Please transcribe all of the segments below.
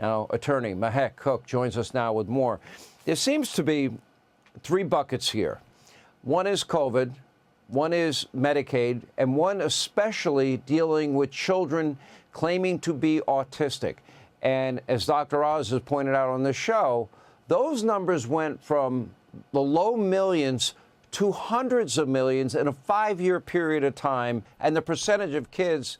Now, attorney Mahek Cook joins us now with more. There seems to be three buckets here. One is COVID, one is Medicaid, and one especially dealing with children claiming to be autistic. And as Dr. Oz has pointed out on the show, those numbers went from the low millions to hundreds of millions in a 5-year period of time. And the percentage of kids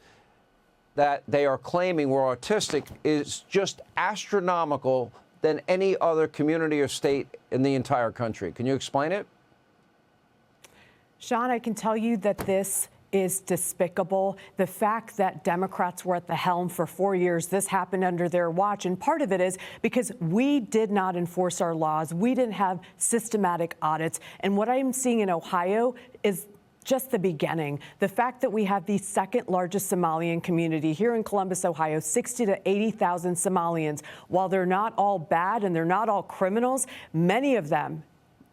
that they are claiming were autistic is just astronomical than any other community or state in the entire country. Can you explain it? Sean, I can tell you that this is despicable. The fact that Democrats were at the helm for 4 years, this happened under their watch. And part of it is because we did not enforce our laws. We didn't have systematic audits. And what I'm seeing in Ohio is just the beginning. The fact that we have the second largest Somalian community here in Columbus, Ohio, 60 to 80,000 Somalians. While they're not all bad and they're not all criminals, many of them,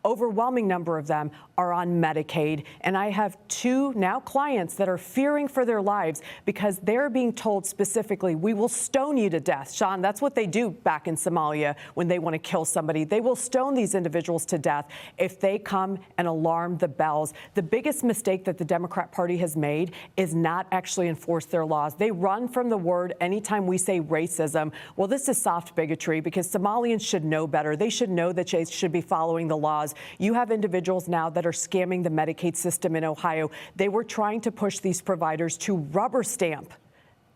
overwhelming number of them, are on Medicaid. And I have two now clients that are fearing for their lives because they're being told specifically, we will stone you to death. Sean, that's what they do back in Somalia when they want to kill somebody. They will stone these individuals to death if they come and alarm the bells. The biggest mistake that the Democrat Party has made is not actually enforce their laws. They run from the word anytime we say racism. Well, this is soft bigotry because Somalians should know better. They should know that they should be following the laws. You have individuals now that are scamming the Medicaid system in Ohio. They were trying to push these providers to rubber stamp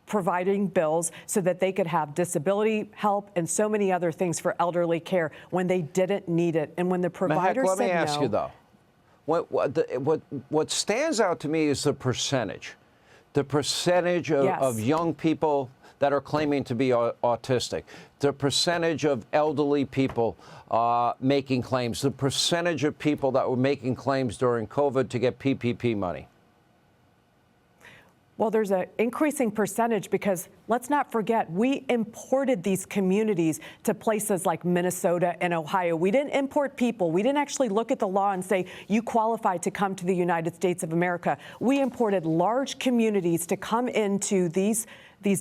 providing bills so that they could have disability help and so many other things for elderly care when they didn't need it. And when the provider said no. Let me ask you, though. What stands out to me is the percentage. The percentage of young people that are claiming to be autistic, the percentage of elderly people making claims, the percentage of people that were making claims during COVID to get PPP money. Well, there's an increasing percentage because let's not forget, we imported these communities to places like Minnesota and Ohio. We didn't import people. We didn't actually look at the law and say, you qualify to come to the United States of America. We imported large communities to come into these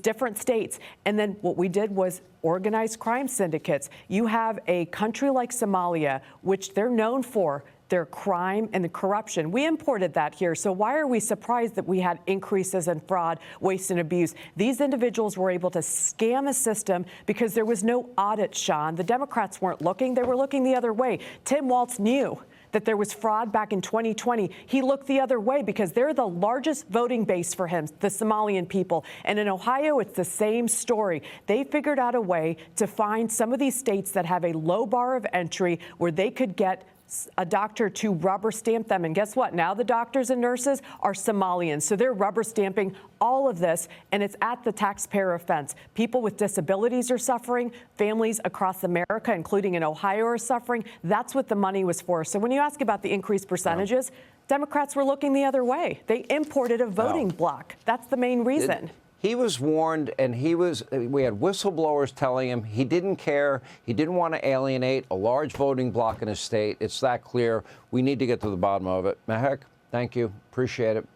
different states. And then what we did was organized crime syndicates. You have a country like Somalia, which they're known for their crime and the corruption. We imported that here. So why are we surprised that we had increases in fraud, waste, and abuse? These individuals were able to scam a system because there was no audit, Sean. The Democrats weren't looking. They were looking the other way. Tim Walz knew that there was fraud back in 2020. He looked the other way because they're the largest voting base for him, the Somalian people. And in Ohio, it's the same story. They figured out a way to find some of these states that have a low bar of entry where they could get a doctor to rubber stamp them. And guess what? Now the doctors and nurses are Somalians. So they're rubber stamping all of this, and it's at the taxpayer expense. People with disabilities are suffering. Families across America, including in Ohio, are suffering. That's what the money was for. So when you ask about the increased percentages, Democrats were looking the other way. They imported a voting bloc. That's the main reason. He was warned, and we had whistleblowers telling him he didn't care. He didn't want to alienate a large voting bloc in his state. It's that clear. We need to get to the bottom of it. Mahek, thank you. Appreciate it.